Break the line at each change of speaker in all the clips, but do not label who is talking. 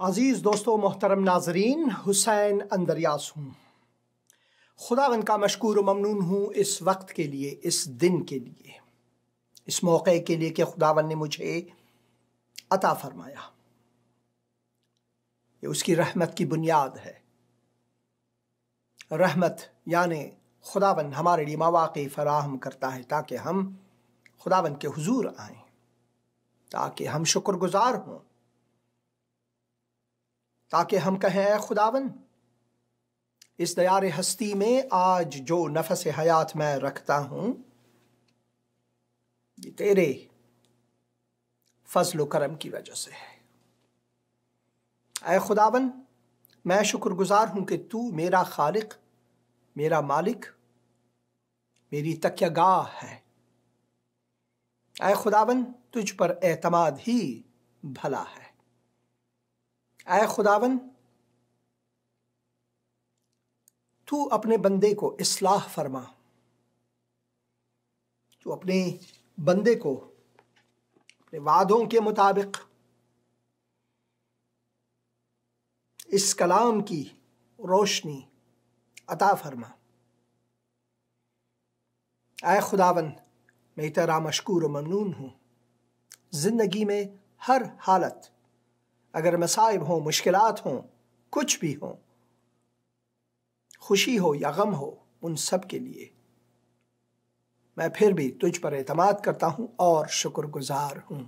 अज़ीज़ दोस्तों, मोहतरम नाजरीन, हुसैन अंदरयास हूँ। खुदावंद का मशकूर ममनून हूँ इस वक्त के लिए, इस दिन के लिए, इस मौके के लिए कि खुदावंद ने मुझे अता फरमाया। ये उसकी रहमत की बुनियाद है। रहमत यानी खुदावंद हमारे लिए मौक़े फराहम करता है ताकि हम खुदावंद के हुजूर आएँ, ताकि हम शुक्रगुजार हों, ताकि हम कहें, ऐ खुदावंद, इस दयार हस्ती में आज जो नफस हयात मैं रखता हूँ, ये तेरे फजल व करम की वजह से है। ऐ खुदावंद, मैं शुक्रगुजार हूँ कि तू मेरा खालिक, मेरा मालिक, मेरी तकियागाह है। ऐ खुदावंद, तुझ पर एतमाद ही भला है। ऐ खुदावंद, तू अपने बंदे को इस्लाह फरमा, तू अपने बंदे को अपने वादों के मुताबिक इस कलाम की रोशनी अता फरमा। ऐ खुदावंद, मैं तेरा मशकूर ममनून हूँ। जिंदगी में हर हालत, अगर मसाइब हों, मुश्किलात हों, कुछ भी हों, खुशी हो या गम हो, उन सब के लिए मैं फिर भी तुझ पर एतमाद करता हूं और शुक्रगुजार हूं।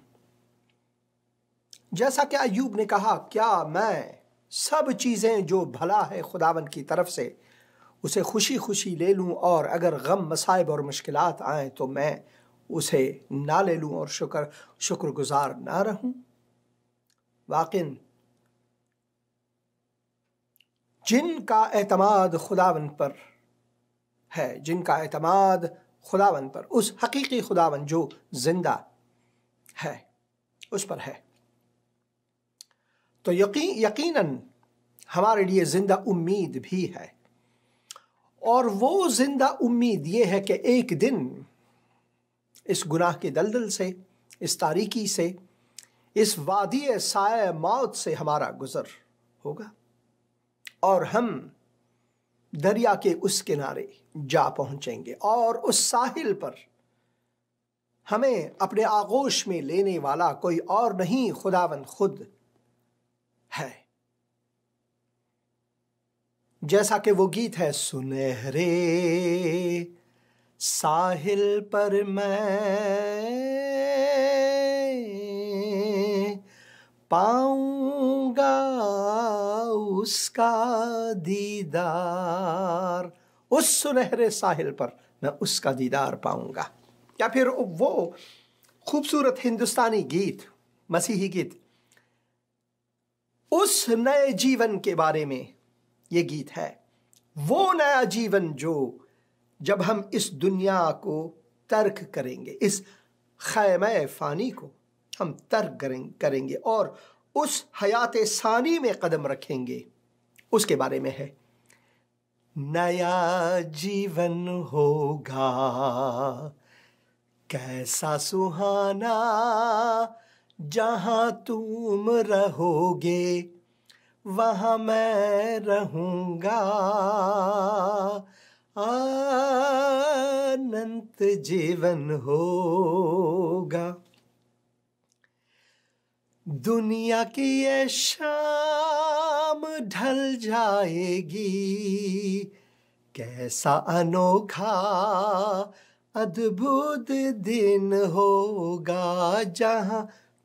जैसा कि अय्यूब ने कहा, क्या मैं सब चीजें जो भला है खुदावंद की तरफ से उसे खुशी खुशी ले लूं, और अगर गम, मसाइब और मुश्किलात आए तो मैं उसे ना ले लूं और शुक्रगुजार ना रहूं। वाकिन जिनका एतमाद खुदावंद पर है, जिनका एतमाद खुदावंद पर, उस हकीकी खुदावंद जो जिंदा है, उस पर है, तो यकीनन हमारे लिए जिंदा उम्मीद भी है। और वो जिंदा उम्मीद ये है कि एक दिन इस गुनाह के दलदल से, इस तारीकी से, इस वादी साए मौत से हमारा गुजर होगा और हम दरिया के उस किनारे जा पहुंचेंगे, और उस साहिल पर हमें अपने आगोश में लेने वाला कोई और नहीं, खुदावंद खुद है। जैसा कि वो गीत है, सुनहरे साहिल पर मैं पाऊंगा उसका दीदार, उस सुनहरे साहिल पर मैं उसका दीदार पाऊंगा। या फिर वो खूबसूरत हिंदुस्तानी गीत, मसीही गीत, उस नए जीवन के बारे में ये गीत है। वो नया जीवन जो जब हम इस दुनिया को तर्क करेंगे, इस खैमे फानी को हम तर्क करेंगे और उस हयात सानी में कदम रखेंगे, उसके बारे में है। नया जीवन होगा कैसा सुहाना, जहां तुम रहोगे वहां मैं रहूंगा, अनंत जीवन होगा। दुनिया की ये शाम ढल जाएगी, कैसा अनोखा अद्भुत दिन होगा, जहां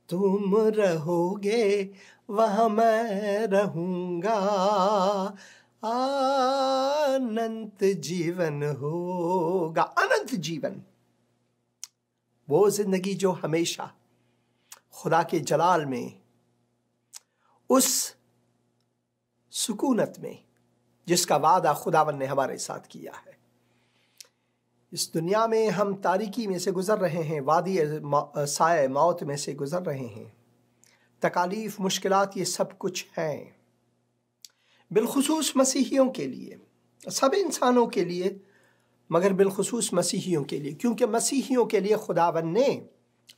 तुम रहोगे वहां मैं रहूंगा, अनंत जीवन होगा। अनंत जीवन, वो जिंदगी जो हमेशा खुदा के जलाल में, उस सुकूनत में जिसका वादा खुदावन ने हमारे साथ किया है। इस दुनिया में हम तारीकी में से गुजर रहे हैं, वादी साए मौत में से गुजर रहे हैं। तकालीफ, मुश्किलात, ये सब कुछ हैं, बिलखुसूस मसीहियों के लिए, सब इंसानों के लिए, मगर बिलखुसूस मसीहियों के लिए, क्योंकि मसीहियों के लिए खुदावन ने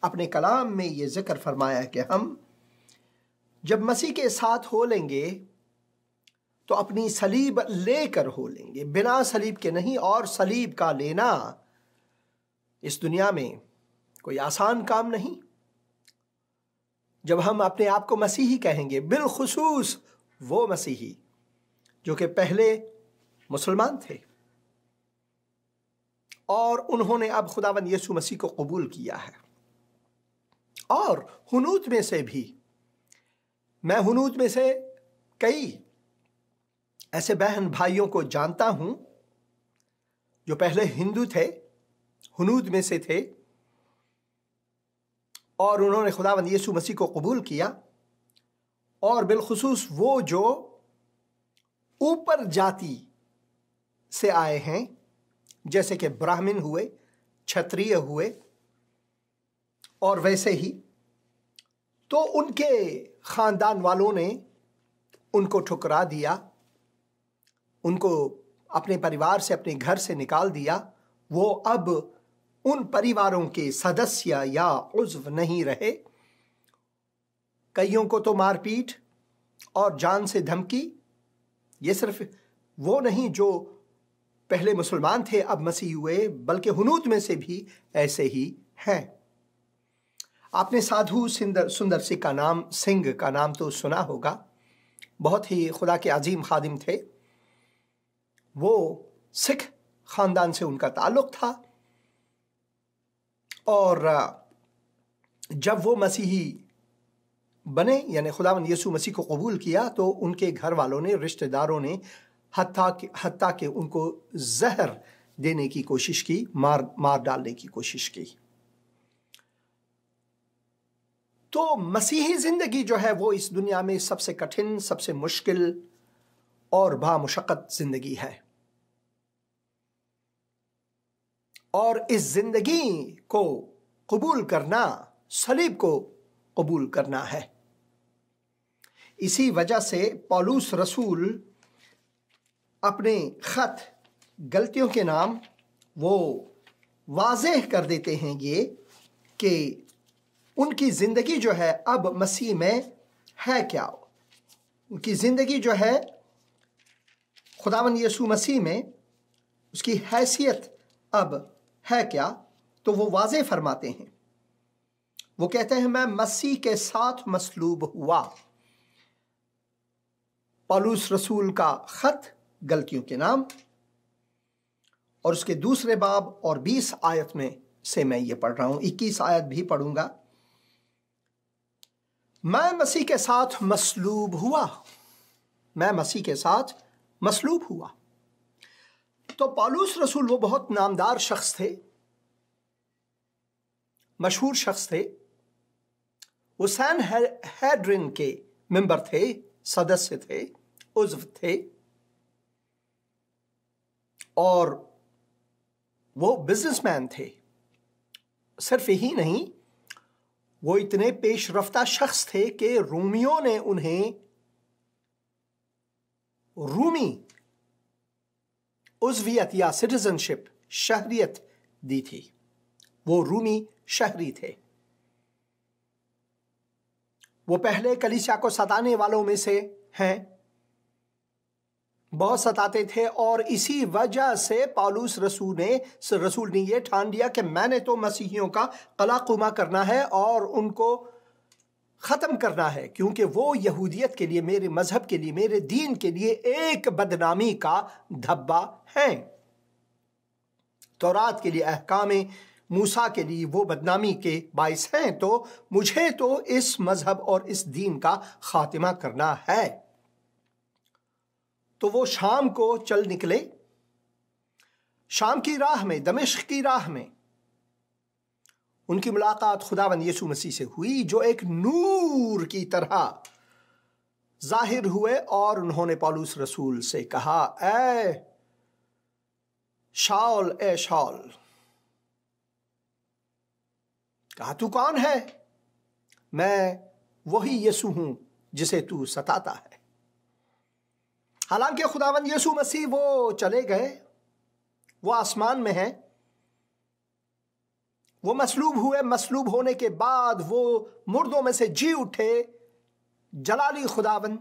अपने कलाम में ये जिक्र फरमाया कि हम जब मसीह के साथ हो लेंगे तो अपनी सलीब लेकर हो लेंगे, बिना सलीब के नहीं। और सलीब का लेना इस दुनिया में कोई आसान काम नहीं। जब हम अपने आप को मसीही कहेंगे, बिलखुसूस वो मसीही जो कि पहले मुसलमान थे और उन्होंने अब खुदावंद यीशु मसीह को कबूल किया है। और हुनूत में से भी, मैं हुनूत में से कई ऐसे बहन भाइयों को जानता हूं जो पहले हिंदू थे, हुनूत में से थे, और उन्होंने खुदावंद यीशु मसीह को कबूल किया। और बिलखुसूस वो जो ऊपर जाति से आए हैं, जैसे कि ब्राह्मण हुए, क्षत्रिय हुए, और वैसे ही, तो उनके खानदान वालों ने उनको ठुकरा दिया, उनको अपने परिवार से, अपने घर से निकाल दिया। वो अब उन परिवारों के सदस्य या उज़्व नहीं रहे। कईयों को तो मारपीट और जान से धमकी। ये सिर्फ वो नहीं जो पहले मुसलमान थे अब मसीह हुए, बल्कि हुनूत में से भी ऐसे ही हैं। आपने साधु सुंदर सिंह का नाम तो सुना होगा। बहुत ही खुदा के अजीम खादिम थे। वो सिख खानदान से उनका ताल्लुक था, और जब वो मसीही बने, यानी खुदावंद यीशु मसीह को कबूल किया, तो उनके घर वालों ने, रिश्तेदारों ने हत्ता के उनको जहर देने की कोशिश की, मार डालने की कोशिश की। तो मसीही जिंदगी जो है वो इस दुनिया में सबसे कठिन, सबसे मुश्किल और बामुशक्कत जिंदगी है। और इस जिंदगी को कबूल करना सलीब को कबूल करना है। इसी वजह से पौलुस रसूल अपने खत गलतियों के नाम वो वाज़ेह कर देते हैं ये कि उनकी जिंदगी जो है अब मसीह में है क्या। उनकी जिंदगी जो है खुदावंद यीशु मसीह में, उसकी हैसियत अब है क्या। तो वो वाज़े फरमाते हैं, वो कहते हैं मैं मसीह के साथ मसलूब हुआ। पौलुस रसूल का खत गलतियों के नाम, और उसके दूसरे बाब और 20 आयत में से मैं ये पढ़ रहा हूं, 21 आयत भी पढ़ूंगा। मैं मसीह के साथ मसलूब हुआ, मैं मसीह के साथ मसलूब हुआ। तो पौलुस रसूल वो बहुत नामदार शख्स थे, मशहूर शख्स थे। वो सैनहेड्रिन के मेंबर थे, सदस्य थे, उज़्व थे, और वो बिजनेसमैन थे। सिर्फ यही नहीं, वो इतने पेशरफ्ता शख्स थे कि रोमियों ने उन्हें रूमी उज़वियत या सिटीजनशिप, शहरियत दी थी। वो रूमी शहरी थे। वो पहले कलीसिया को सताने वालों में से हैं, बहुत सताते थे। और इसी वजह से पौलुस रसूल ने यह ठान लिया कि मैंने तो मसीहियों का कलाकुमा करना है और उनको ख़त्म करना है, क्योंकि वो यहूदियत के लिए, मेरे मजहब के लिए, मेरे दीन के लिए एक बदनामी का धब्बा है। तौरात के लिए, अहकामे मूसा के लिए वो बदनामी के बाइस हैं। तो मुझे तो इस मजहब और इस दीन का खात्मा करना है। तो वो शाम को चल निकले। शाम की राह में, दमिश्क की राह में उनकी मुलाकात खुदावंद यीशु मसीह से हुई, जो एक नूर की तरह जाहिर हुए। और उन्होंने पौलुस रसूल से कहा, ए शाऊल, ए शाऊल, कहा तू कौन है? मैं वही यीशु हूं जिसे तू सताता है। हालांकि खुदावंद यीशु मसीह वो चले गए, वो आसमान में हैं, वो मसलूब हुए। मसलूब होने के बाद वो मुर्दों में से जी उठे, जलाली खुदावन,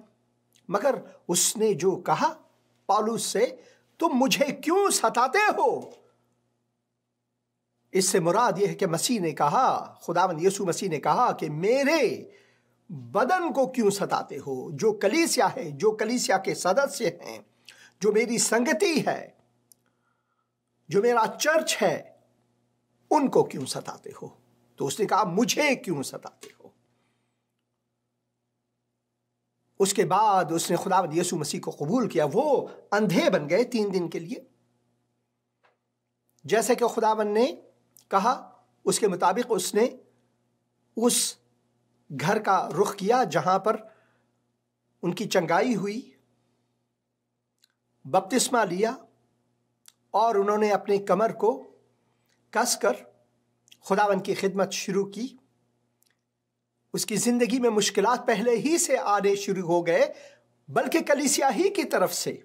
मगर उसने जो कहा पौलुस से, तुम मुझे क्यों सताते हो? इससे मुराद यह है कि मसीह ने कहा, खुदावन यीशु मसीह ने कहा कि मेरे बदन को क्यों सताते हो? जो कलीसिया है, जो कलीसिया के सदस्य हैं, जो मेरी संगति है, जो मेरा चर्च है, उनको क्यों सताते हो? तो उसने कहा मुझे क्यों सताते हो? उसके बाद उसने खुदावंद यीशु मसीह को कबूल किया। वो अंधे बन गए 3 दिन के लिए, जैसे कि खुदावंद ने कहा उसके मुताबिक उसने उस घर का रुख किया जहां पर उनकी चंगाई हुई, बपतिस्मा लिया और उन्होंने अपनी कमर को कसकर खुदावंद की खिदमत शुरू की। उसकी जिंदगी में मुश्किलात पहले ही से आने शुरू हो गए, बल्कि कलीसिया ही की तरफ से।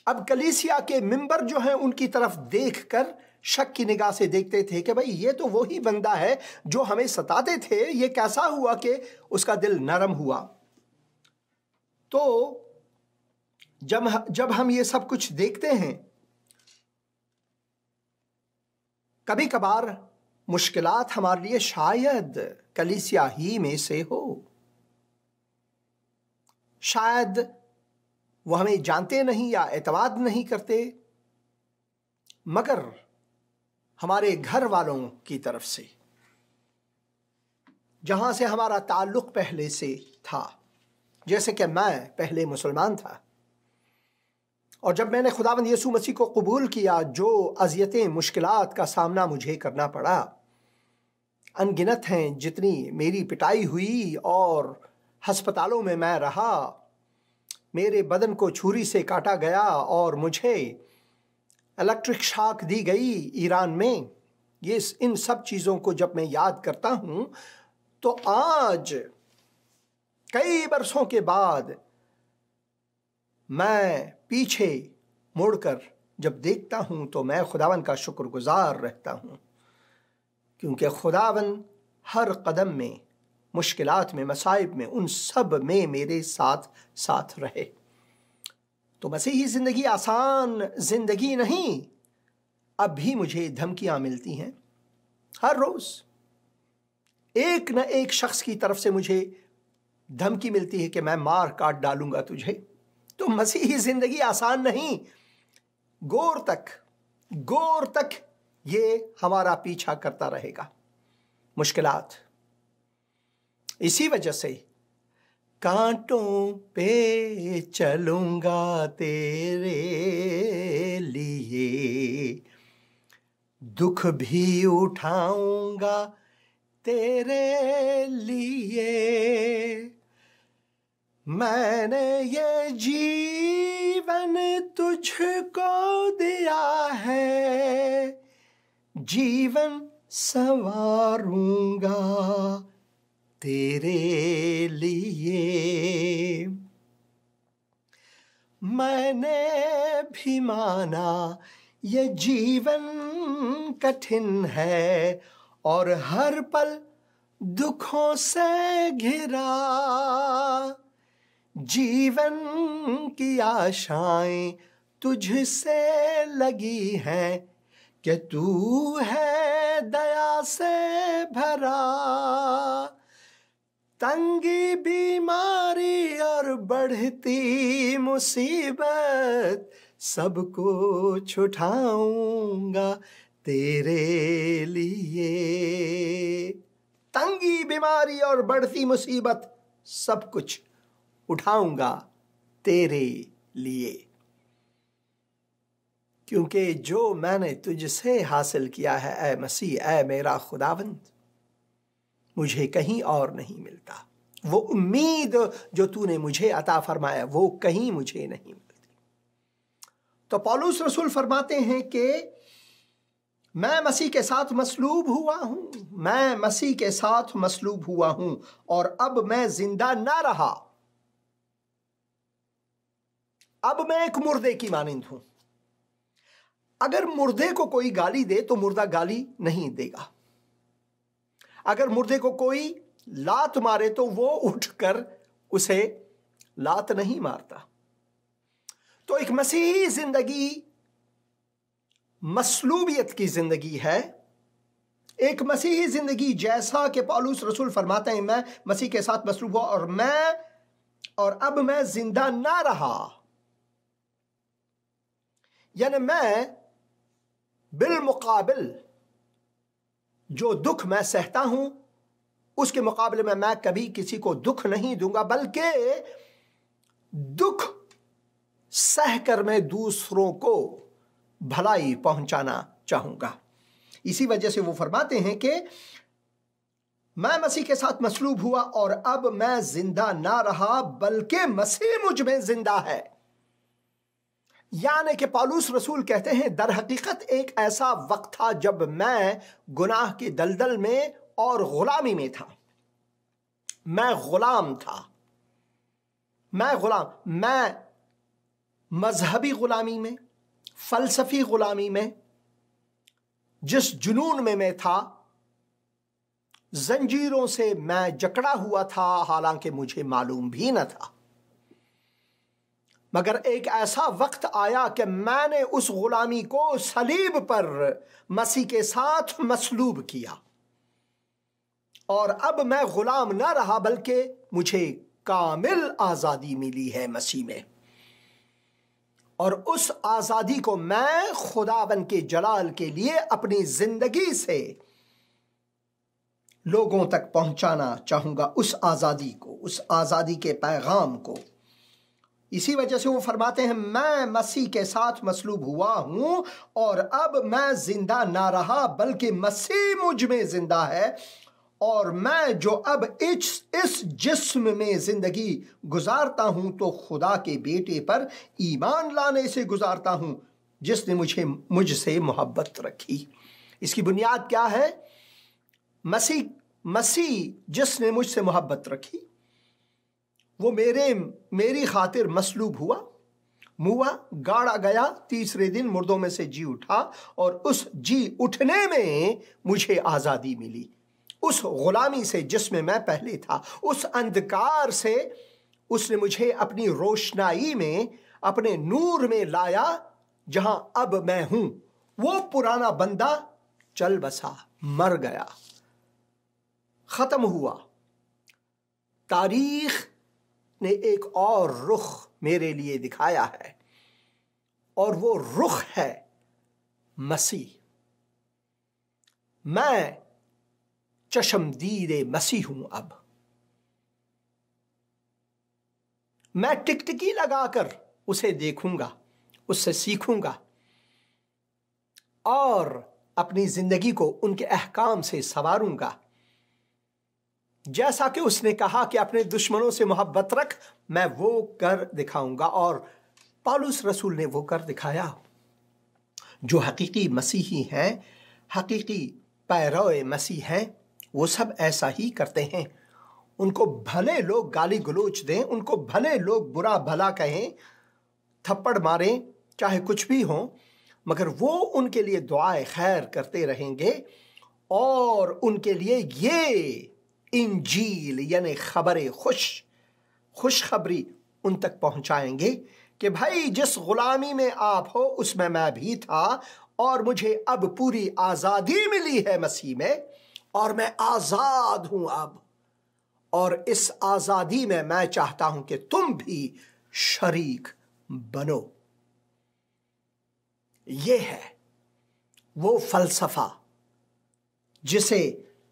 अब कलीसिया के मिंबर जो हैं उनकी तरफ देखकर शक की निगाह से देखते थे कि भाई ये तो वही बंदा है जो हमें सताते थे, ये कैसा हुआ कि उसका दिल नरम हुआ? तो जब हम ये सब कुछ देखते हैं, कभी कभार मुश्किलात हमारे लिए शायद कलीसिया ही में से हो, शायद वो हमें जानते नहीं या एतमाद नहीं करते, मगर हमारे घर वालों की तरफ से, जहां से हमारा ताल्लुक पहले से था। जैसे कि मैं पहले मुसलमान था और जब मैंने खुदावंद यीशु मसीह को कबूल किया, जो अज़ियतें मुश्किलात का सामना मुझे करना पड़ा अनगिनत हैं, जितनी मेरी पिटाई हुई और हस्पतालों में मैं रहा, मेरे बदन को छुरी से काटा गया और मुझे इलेक्ट्रिक शॉक दी गई ईरान में। इन सब चीज़ों को जब मैं याद करता हूँ तो आज कई बरसों के बाद मैं पीछे मुड़कर जब देखता हूँ तो मैं खुदावन का शुक्रगुजार रहता हूँ, क्योंकि खुदावन हर कदम में, मुश्किलात में, मसाइब में, उन सब में मेरे साथ साथ रहे। तो मसीही ज़िंदगी आसान ज़िंदगी नहीं। अब भी मुझे धमकियाँ मिलती हैं हर रोज़, एक न एक शख्स की तरफ से मुझे धमकी मिलती है कि मैं मार काट डालूंगा तुझे। तो मसीही ज़िंदगी आसान नहीं। गौर तक ये हमारा पीछा करता रहेगा, मुश्किलात। इसी वजह से कांटों पे चलूंगा तेरे लिए, दुख भी उठाऊंगा तेरे लिए। मैंने ये जीवन तुझको दिया है, जीवन संवारूंगा तेरे लिए। मैंने भी माना ये जीवन कठिन है और हर पल दुखों से घिरा, जीवन की आशाएं तुझसे लगी हैं कि तू है दया से भरा। तंगी बीमारी और बढ़ती मुसीबत सबको छुटाऊंगा तेरे लिए। तंगी बीमारी और बढ़ती मुसीबत सब कुछ उठाऊंगा तेरे लिए, क्योंकि जो मैंने तुझसे हासिल किया है ऐ मसीह, ऐ मेरा खुदावंद, मुझे कहीं और नहीं मिलता। वो उम्मीद जो तूने मुझे अता फरमाया वो कहीं मुझे नहीं मिलती। तो पौलुस रसूल फरमाते हैं कि मैं मसीह के साथ मसलूब हुआ हूं, मैं मसीह के साथ मसलूब हुआ हूं और अब मैं जिंदा ना रहा, अब मैं एक मुर्दे की मानिंद हूं। अगर मुर्दे को कोई गाली दे तो मुर्दा गाली नहीं देगा। अगर मुर्दे को कोई लात मारे तो वो उठकर उसे लात नहीं मारता। तो एक मसीही जिंदगी मसलूबियत की जिंदगी है। एक मसीही जिंदगी, जैसा कि पौलुस रसूल फरमाते हैं, मैं मसीह के साथ मसलूब हुआ और अब मैं जिंदा ना रहा, यानी मैं बिलमुकाबिल जो दुख मैं सहता हूं उसके मुकाबले में मैं कभी किसी को दुख नहीं दूंगा, बल्कि दुख सहकर मैं दूसरों को भलाई पहुंचाना चाहूंगा। इसी वजह से वो फरमाते हैं कि मैं मसीह के साथ मसलूब हुआ और अब मैं जिंदा ना रहा बल्कि मसीह मुझ में जिंदा है। यानी कि पौलुस रसूल कहते हैं, दर हकीकत एक ऐसा वक्त था जब मैं गुनाह की दलदल में और गुलामी में था। मैं गुलाम था, मैं मजहबी गुलामी में, फलसफी गुलामी में, जिस जुनून में मैं था, जंजीरों से मैं जकड़ा हुआ था, हालांकि मुझे मालूम भी न था। मगर एक ऐसा वक्त आया कि मैंने उस गुलामी को सलीब पर मसीह के साथ मसलूब किया और अब मैं गुलाम ना रहा बल्कि मुझे कामिल आजादी मिली है मसीह में। और उस आजादी को मैं खुदावन के जलाल के लिए अपनी जिंदगी से लोगों तक पहुंचाना चाहूंगा, उस आजादी को, उस आजादी के पैगाम को। इसी वजह से वो फरमाते हैं, मैं मसीह के साथ मसलूब हुआ हूं और अब मैं जिंदा ना रहा बल्कि मसीह मुझ में जिंदा है, और मैं जो अब इस जिस्म में जिंदगी गुजारता हूं तो खुदा के बेटे पर ईमान लाने से गुजारता हूं जिसने मुझसे मोहब्बत रखी। इसकी बुनियाद क्या है? मसीह जिसने मुझसे मोहब्बत रखी वो मेरी खातिर मसलूब हुआ, मुआ, गाड़ा गया, तीसरे दिन मुर्दों में से जी उठा और उस जी उठने में मुझे आजादी मिली। उस गुलामी से जिसमें मैं पहले था, उस अंधकार से उसने मुझे अपनी रोशनाई में, अपने नूर में लाया जहां अब मैं हूं। वो पुराना बंदा चल बसा, मर गया, खत्म हुआ। तारीख ने एक और रुख मेरे लिए दिखाया है और वो रुख है मसीह। मैं चश्मदीद मसीह हूं। अब मैं टिकटिकी लगाकर उसे देखूंगा, उससे सीखूंगा और अपनी जिंदगी को उनके अहकाम से संवारूंगा। जैसा कि उसने कहा कि अपने दुश्मनों से मोहब्बत रख, मैं वो कर दिखाऊंगा और पौलुस रसूल ने वो कर दिखाया। जो हकीकी मसीही हैं, हकीकी पैरोए मसीह हैं, वो सब ऐसा ही करते हैं। उनको भले लोग गाली गलोच दें, उनको भले लोग बुरा भला कहें, थप्पड़ मारें, चाहे कुछ भी हो, मगर वो उनके लिए दुआए खैर करते रहेंगे और उनके लिए ये इंजील यानी खबरें खुशखबरी उन तक पहुंचाएंगे कि भाई जिस गुलामी में आप हो उसमें मैं भी था और मुझे अब पूरी आजादी मिली है मसीह में और मैं आजाद हूं अब, और इस आजादी में मैं चाहता हूं कि तुम भी शरीक बनो। ये है वो फलसफा जिसे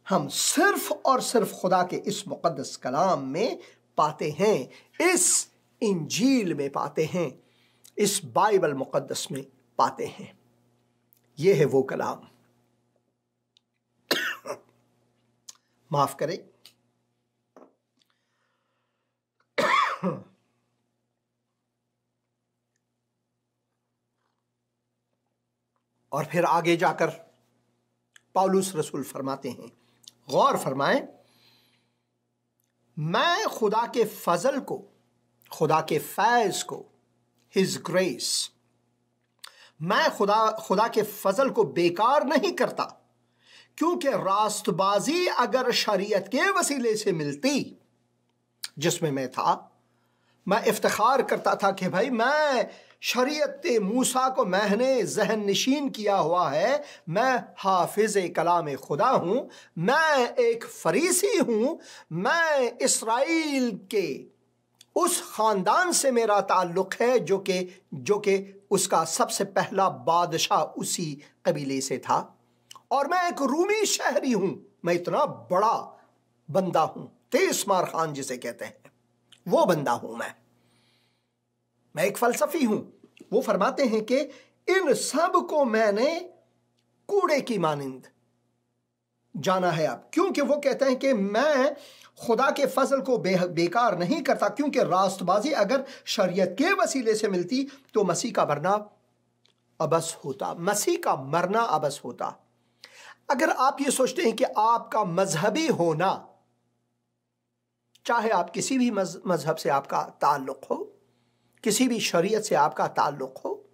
हम सिर्फ और सिर्फ खुदा के इस मुकद्दस कलाम में पाते हैं, इस इंजील में पाते हैं, इस बाइबल मुकद्दस में पाते हैं। यह है वो कलाम। माफ करें। और फिर आगे जाकर पौलुस रसूल फरमाते हैं, गौर फरमाएं, मैं खुदा के फजल को, खुदा के फैज को, हिज ग्रेस, मैं खुदा के फजल को बेकार नहीं करता, क्योंकि रास्तबाजी अगर शरीयत के वसीले से मिलती, जिसमें मैं था, मैं इफ्तिखार करता था कि भाई मैं शरीयत मूसा को मैंने जहन नशीन किया हुआ है, मैं हाफिज कलाम खुदा हूं, मैं एक फरीसी हूं, मैं इसराइल के उस खानदान से मेरा ताल्लुक है जो कि उसका सबसे पहला बादशाह उसी कबीले से था, और मैं एक रूमी शहरी हूं, मैं इतना बड़ा बंदा हूं, तेस्मार खान जिसे कहते हैं, वो बंदा हूं मैं एक फलसफी हूं। वो फरमाते हैं कि इन सब को मैंने कूड़े की मानिंद जाना है अब, क्योंकि वो कहते हैं कि मैं खुदा के फजल को बेकार नहीं करता, क्योंकि रास्तबाजी अगर शरीयत के वसीले से मिलती तो मसीह का मरना अबस होता, मसीह का मरना अबस होता। अगर आप ये सोचते हैं कि आपका मजहबी होना, चाहे आप किसी भी मजहब से आपका ताल्लुक हो, किसी भी शरीयत से आपका ताल्लुक हो,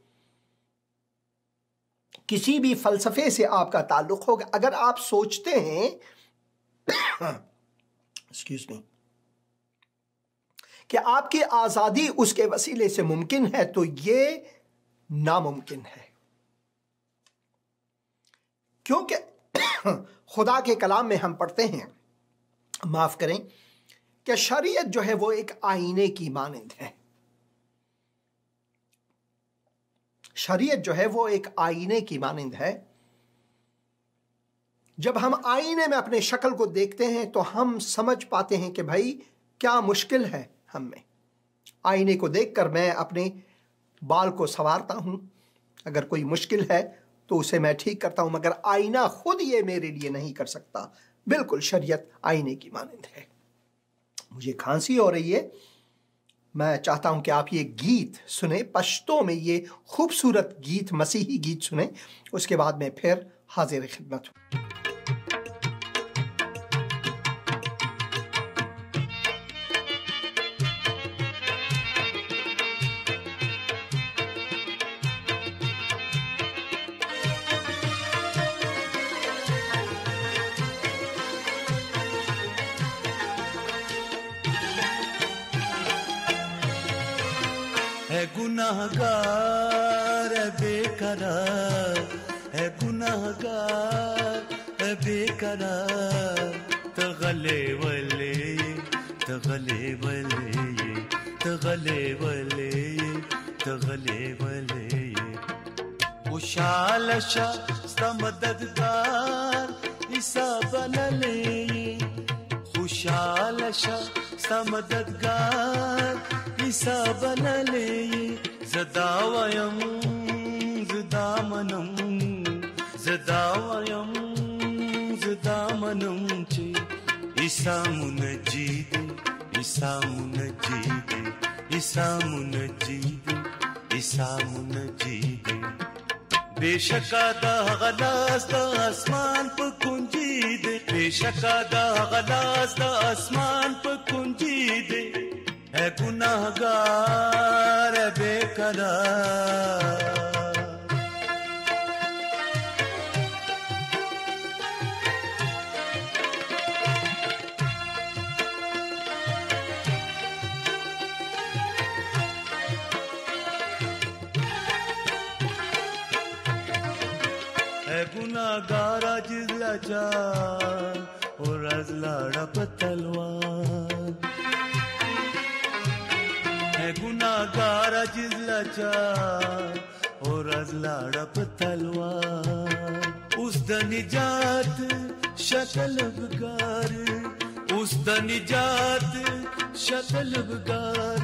किसी भी फलसफे से आपका ताल्लुक हो, अगर आप सोचते हैं एक्सक्यूज मी कि आपकी आजादी उसके वसीले से मुमकिन है, तो यह नामुमकिन है। क्योंकि खुदा के कलाम में हम पढ़ते हैं, माफ करें, कि शरीयत जो है वो एक आईने की मानिंद है। शरीयत जो है वो एक आईने की मानिंद है। जब हम आईने में अपने शक्ल को देखते हैं तो हम समझ पाते हैं कि भाई क्या मुश्किल है हम में। आईने को देखकर मैं अपने बाल को संवारता हूं, अगर कोई मुश्किल है तो उसे मैं ठीक करता हूं, मगर आईना खुद ये मेरे लिए नहीं कर सकता। बिल्कुल शरीयत आईने की मानिंद है। मुझे खांसी हो रही है, मैं चाहता हूं कि आप ये गीत सुने, पश्तो में ये खूबसूरत गीत, मसीही गीत सुने, उसके बाद में फिर हाजिर खिदमत हूं।
है गुनाहगार है बेकरार, है गुनाहगार है बेकरार, तगले वले तगले वले तगले वले तगले वले, उशालशा समददगार ईसा बनले, उशालशा समददगार ईसा बनले, जदावयम जदामनम जदावयम जदामनम चे, ईसा मुनजीदे ईसा मुनजीदे ईसा मुनजीदे ईसा मुनजीदे, बेशका दा गलास दा आसमान पर कुंजी दे, बेशका दा गलास दा आसमान पर कुंजी दे, है गुनाहगार है बेकरार। है गुनाहगार जिस लाचार और आज लाड़ा पतलवार, है गुनाहगार जिस लाचार और आज लाड़ा पतलवार, उस दा निजात शक्ल बगार, उस दा निजात शक्ल बगार,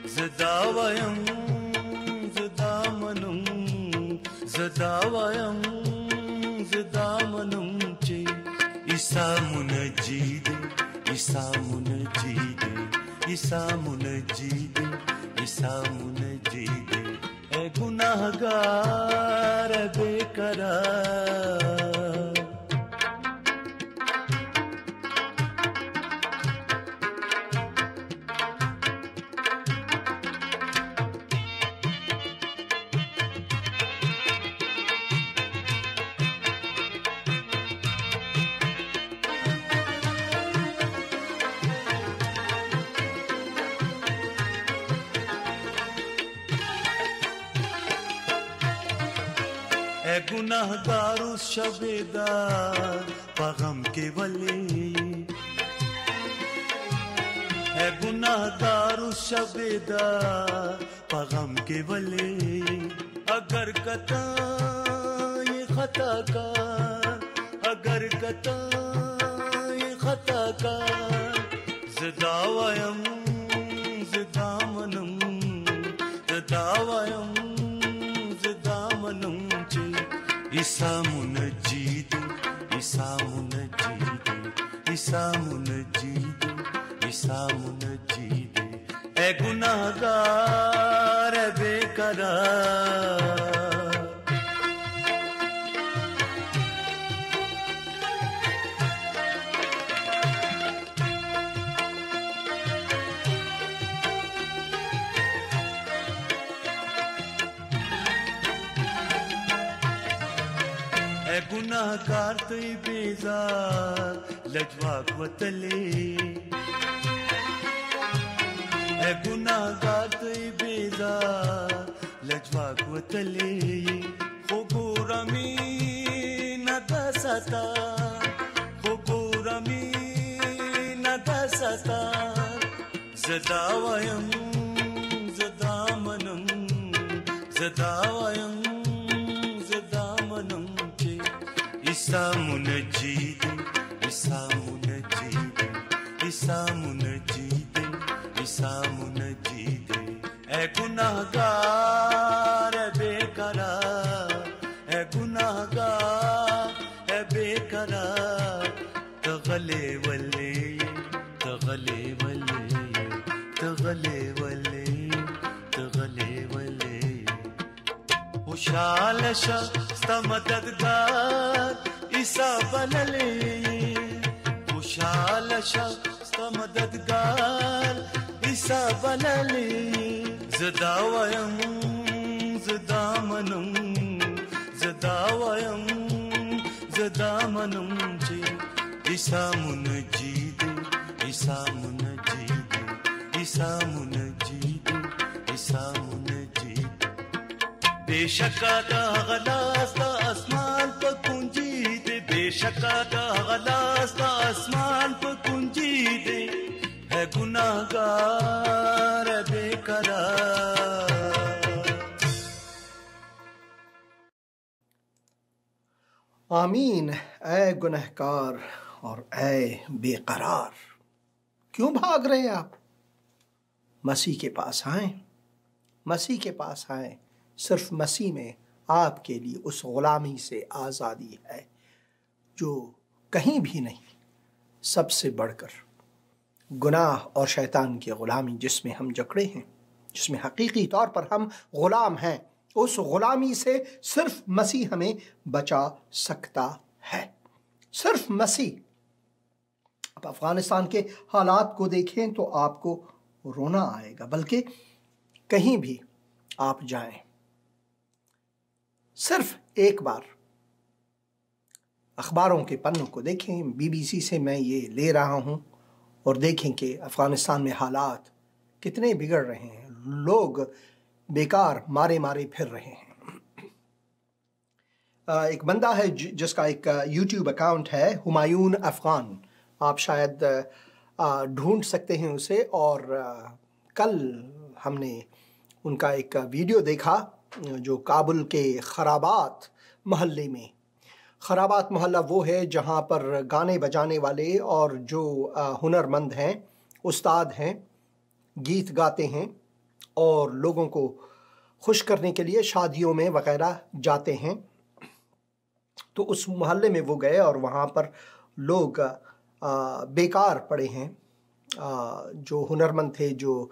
ज़दावयम ज़दामनम ज़दावयम ज़दामनम चे, ईसा मुनजीदे ईसा मुनजीदे ईसा मुनजीदे ईसा मुनजीदे, ए गुनाहगार बेकरार। है गुनाहगार उस शबेदार पगम के वले, है गुनाहगार उस शबेदार पगम के वले। अगर कता ये खता का, अगर कता ये खता का, ज़दावयम ज़दामनम, ज़दावयम ज़दामनम चे। ईसा मुनजीद, ईसा मुनजीद, ईसा मुनजीद, ईसा मुनजीद। ए गुनाहगार ए बेकरार, गुनाहगार तई बेजार लजवाक वतले, है गुनाहगार तई बेजार लजवाक वतले। खुगुरमी न दसता, खुगुरमी न दसता, ज़दावयम ज़दामनम, ज़दावयम ज़दामनम चे। ईसा मुनजीद, ईसा मुनजीद, ईसा मुनजीद, ईसा मुनजीद। ए गुनाहगार ए बेकरार, ए गुनाहगार ए बेकरार। तगले वले, तगले वले, तगले वले, तगले वले। खुशाल sta मददगार ईसा बनले, खुशाल sta मददगार ईसा बनले। ज़दावयम ज़दामनम, ज़दावयम ज़दामनम चे। ईसा मुनजीद, ईसा मुनजीद, ईसा मुनजीद, ईसा मुनजीद। बेशका दा गलास दा आसमान पर कुंजी दे, बेशका दा गलास दा आसमान पर कुंजी दे। है गुनाहगार है बेकरार।
आमीन। ऐ गुनहगार और ऐ बेकरार, क्यों भाग रहे हैं आप? मसीह के पास आए, मसीह के पास आए। सिर्फ मसीह में आपके लिए उस गुलामी से आज़ादी है जो कहीं भी नहीं, सबसे बढ़कर गुनाह और शैतान की गुलामी जिसमें हम जकड़े हैं, जिसमें हकीकी तौर पर हम गुलाम हैं, उस गुलामी से सिर्फ मसीह हमें बचा सकता है, सिर्फ मसीह। अब अफगानिस्तान के हालात को देखें तो आपको रोना आएगा, बल्कि कहीं भी आप जाएं, सिर्फ एक बार अखबारों के पन्नों को देखें। बीबीसी से मैं ये ले रहा हूं, और देखें कि अफगानिस्तान में हालात कितने बिगड़ रहे हैं। लोग बेकार मारे मारे फिर रहे हैं। एक बंदा है जिसका एक यूट्यूब अकाउंट है, हुमायून अफगान, आप शायद ढूंढ सकते हैं उसे। और कल हमने उनका एक वीडियो देखा जो काबुल के खराबात मोहल्ले में, खराबात मोहल्ला वो है जहाँ पर गाने बजाने वाले और जो हुनरमंद हैं, उस्ताद हैं, गीत गाते हैं और लोगों को खुश करने के लिए शादियों में वगैरह जाते हैं। तो उस मोहल्ले में वो गए और वहाँ पर लोग बेकार पड़े हैं। जो हुनरमंद थे, जो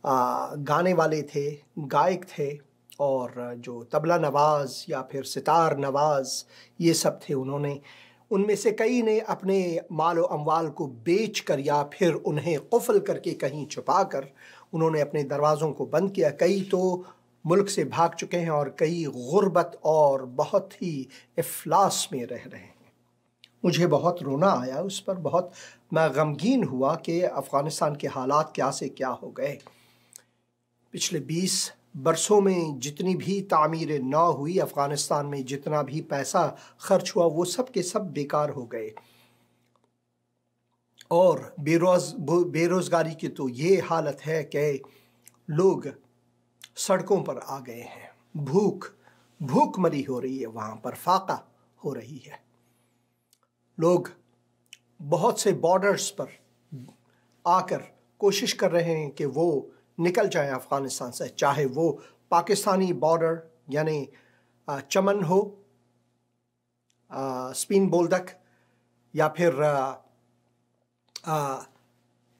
गाने वाले थे, गायक थे, और जो तबला नवाज़ या फिर सितार नवाज़ ये सब थे, उनमें से कई ने अपने माल व अमवाल को बेच कर या फिर उन्हें कुफ़ल करके कहीं छुपा कर उन्होंने अपने दरवाज़ों को बंद किया। कई तो मुल्क से भाग चुके हैं और कई गुर्बत और बहुत ही इफ़लास में रह रहे हैं। मुझे बहुत रोना आया उस पर, बहुत मैं गमगीन हुआ कि अफ़गानिस्तान के हालात क्या से क्या हो गए। पिछले 20 बरसों में जितनी भी तामीर न हुई, अफ़गानिस्तान में जितना भी पैसा खर्च हुआ, वो सब के सब बेकार हो गए। और बेरोज़गारी की तो ये हालत है कि लोग सड़कों पर आ गए हैं। भूखमरी हो रही है, वहाँ पर फाका हो रही है। लोग बहुत से बॉर्डर्स पर आकर कोशिश कर रहे हैं कि वो निकल जाएं अफ़गानिस्तान से, चाहे वो पाकिस्तानी बॉर्डर यानी चमन हो, स्पिन बोल्दक, या फिर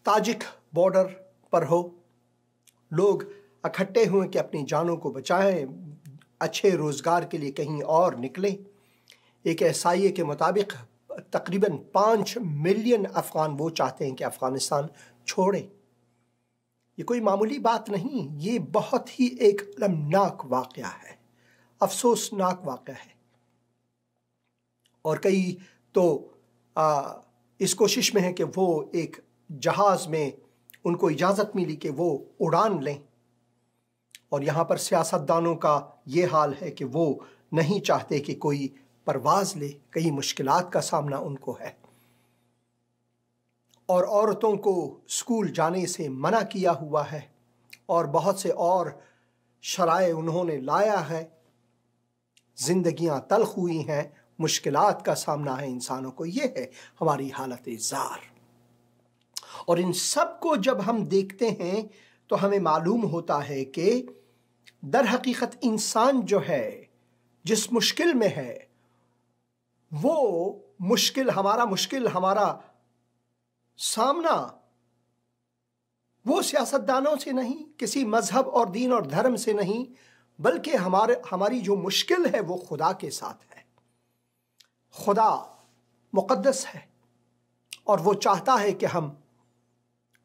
ताजिक बॉर्डर पर हो। लोग इकट्ठे हुए कि अपनी जानों को बचाएं, अच्छे रोज़गार के लिए कहीं और निकलें। एक एहसाइये के मुताबिक तकरीबन 5 मिलियन अफ़गान वो चाहते हैं कि अफ़गानिस्तान छोड़ें। ये कोई मामूली बात नहीं, ये बहुत ही एक अलमनाक वाक़या है, अफसोसनाक वाक़या है। और कई तो इस कोशिश में है कि वो एक जहाज़ में उनको इजाज़त मिली कि वो उड़ान लें, और यहाँ पर सियासतदानों का ये हाल है कि वो नहीं चाहते कि कोई परवाज़ ले, कई मुश्किलात का सामना उनको है। और औरतों को स्कूल जाने से मना किया हुआ है, और बहुत से और शराए उन्होंने लाया है। ज़िंदगियाँ तल्ख़ हुई हैं, मुश्किलात का सामना है इंसानों को। ये है हमारी हालत ज़ार। और इन सब को जब हम देखते हैं तो हमें मालूम होता है कि दर हकीकत इंसान जो है, जिस मुश्किल में है, वो मुश्किल हमारा सामना वो सियासतदानों से नहीं, किसी मजहब और दीन और धर्म से नहीं, बल्कि हमारी जो मुश्किल है वो खुदा के साथ है। खुदा मुक़द्दस है और वो चाहता है कि हम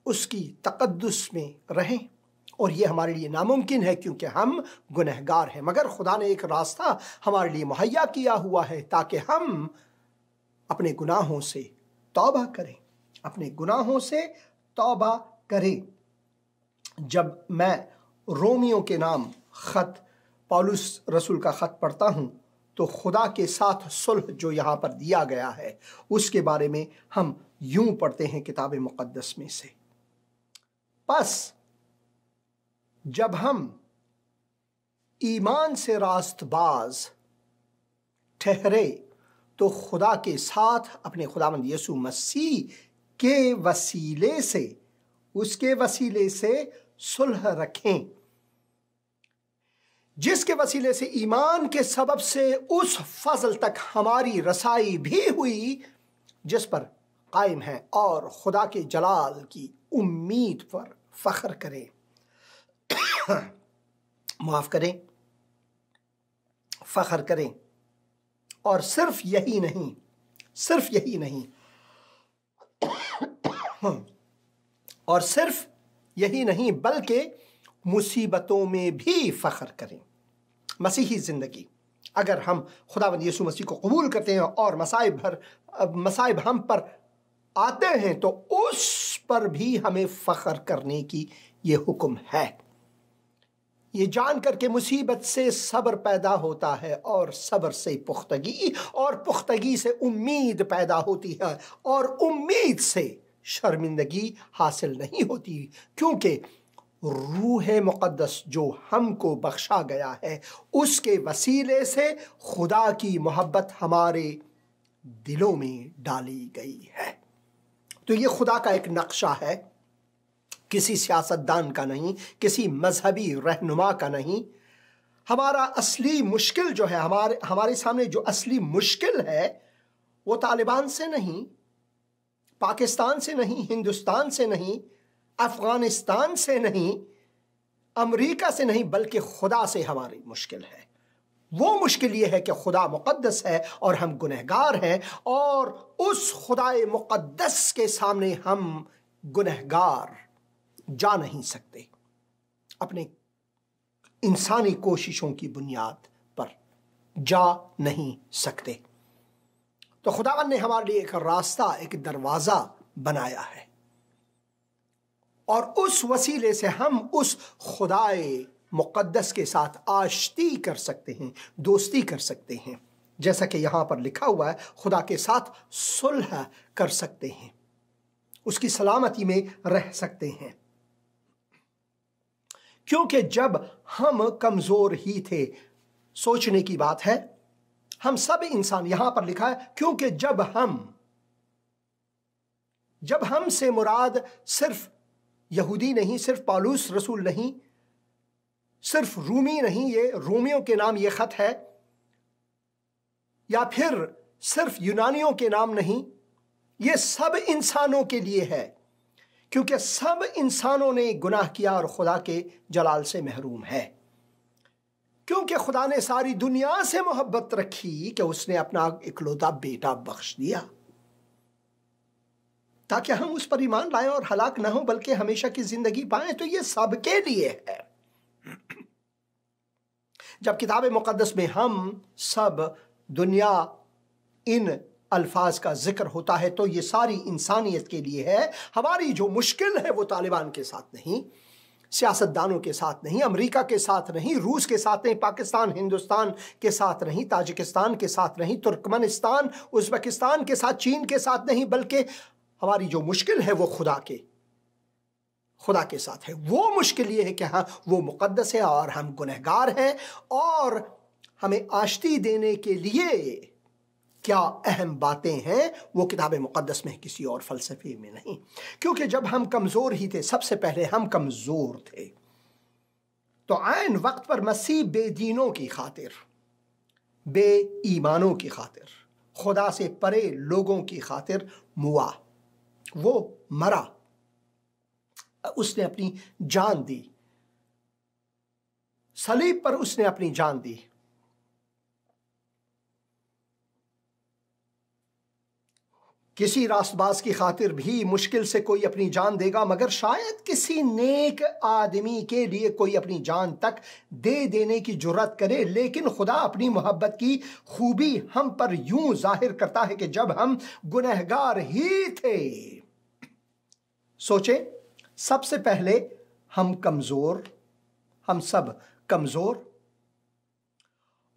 उसकी तक़द्दुस में रहें, और ये हमारे लिए नामुमकिन है क्योंकि हम गुनहगार हैं। मगर खुदा ने एक रास्ता हमारे लिए मुहैया किया हुआ है ताकि हम अपने गुनाहों से तौबा करें, अपने गुनाहों से तौबा करें। जब मैं रोमियों के नाम ख़त, पौलुस रसूल का ख़त पढ़ता हूँ, तो खुदा के साथ सुलह जो यहाँ पर दिया गया है उसके बारे में हम यूं पढ़ते हैं किताब मुक़द्दस में से। बस जब हम ईमान से रास्तबाज ठहरे तो खुदा के साथ अपने खुदावंद यीशु मसीह के वसीले से, उसके वसीले से सुलह रखें, जिसके वसीले से ईमान के सबब से उस फजल तक हमारी रसाई भी हुई जिस पर कायम है, और खुदा के जलाल की उम्मीद पर फख्र करें। माफ करें, फख्र करें। और सिर्फ यही नहीं, और सिर्फ यही नहीं बल्कि मुसीबतों में भी फख्र करें। मसीही ज़िंदगी, अगर हम खुदावंद यीशु मसीह को कबूल करते हैं और मसाइब हम पर आते हैं तो उस पर भी हमें फख्र करने की ये हुक्म है। ये जानकर के मुसीबत से सब्र पैदा होता है, और सब्र से पुख्तगी, और पुख्तगी से उम्मीद पैदा होती है, और उम्मीद से शर्मिंदगी हासिल नहीं होती, क्योंकि रूह मुक़द्दस जो हमको बख्शा गया है उसके वसीले से खुदा की मोहब्बत हमारे दिलों में डाली गई है। तो ये खुदा का एक नक्शा है, किसी सियासतदान का नहीं, किसी मजहबी रहनुमा का नहीं। हमारा असली मुश्किल जो है, हमारे सामने जो असली मुश्किल है वो तालिबान से नहीं, पाकिस्तान से नहीं, हिंदुस्तान से नहीं, अफगानिस्तान से नहीं, अमेरिका से नहीं, बल्कि खुदा से हमारी मुश्किल है। वो मुश्किल ये है कि खुदा मुक़द्दस है और हम गुनहगार हैं, और उस खुदाए मुक़द्दस के सामने हम गुनहगार जा नहीं सकते अपने इंसानी कोशिशों की बुनियाद पर जा नहीं सकते। तो खुदावन ने हमारे लिए एक रास्ता, एक दरवाज़ा बनाया है, और उस वसीले से हम उस खुदाए मुक़द्दस के साथ आश्ती कर सकते हैं, दोस्ती कर सकते हैं। जैसा कि यहाँ पर लिखा हुआ है, खुदा के साथ सुलह कर सकते हैं, उसकी सलामती में रह सकते हैं। क्योंकि जब हम कमज़ोर ही थे, सोचने की बात है, हम सब इंसान, यहां पर लिखा है, क्योंकि जब हम से मुराद सिर्फ यहूदी नहीं, सिर्फ पौलुस रसूल नहीं, सिर्फ रूमी नहीं, ये रोमियों के नाम ये खत है, या फिर सिर्फ यूनानियों के नाम नहीं, ये सब इंसानों के लिए है, क्योंकि सब इंसानों ने गुनाह किया और खुदा के जलाल से महरूम है। क्योंकि खुदा ने सारी दुनिया से मोहब्बत रखी कि उसने अपना इकलौता बेटा बख्श दिया, ताकि हम उस पर ईमान लाएं और हलाक ना हो बल्कि हमेशा की जिंदगी पाएं। तो ये सबके लिए है। जब किताब मुक़द्दस में हम सब दुनिया इन अल्फाज का जिक्र होता है तो ये सारी इंसानियत के लिए है। हमारी जो मुश्किल है वो तालिबान के साथ नहीं, सियासतदानों के साथ नहीं, अमेरिका के साथ नहीं, रूस के साथ नहीं, पाकिस्तान हिंदुस्तान के साथ नहीं, ताजिकिस्तान के साथ नहीं, तुर्कमेनिस्तान उज़्बेकिस्तान के साथ, चीन के साथ नहीं, बल्कि हमारी जो मुश्किल है वो खुदा के साथ है। वो मुश्किल ये है कि हाँ, वो मुक़द्दस है और हम गुनहगार हैं, और हमें आश्ती देने के लिए क्या अहम बातें हैं वो किताब मुक़द्दस में, किसी और फ़लसफ़े में नहीं। क्योंकि जब हम कमज़ोर ही थे, सबसे पहले हम कमज़ोर थे, तो आइन वक्त पर मसीह बेदीनों की खातिर, बेईमानों की खातिर, खुदा से परे लोगों की खातिर मुआ, वो मरा, उसने अपनी जान दी, सलीब पर उसने अपनी जान दी। किसी रास्तबाज की खातिर भी मुश्किल से कोई अपनी जान देगा, मगर शायद किसी नेक आदमी के लिए कोई अपनी जान तक दे देने की जुर्रत करे। लेकिन खुदा अपनी मोहब्बत की खूबी हम पर यूं जाहिर करता है कि जब हम गुनहगार ही थे, सोचे, सबसे पहले हम कमजोर, हम सब कमजोर,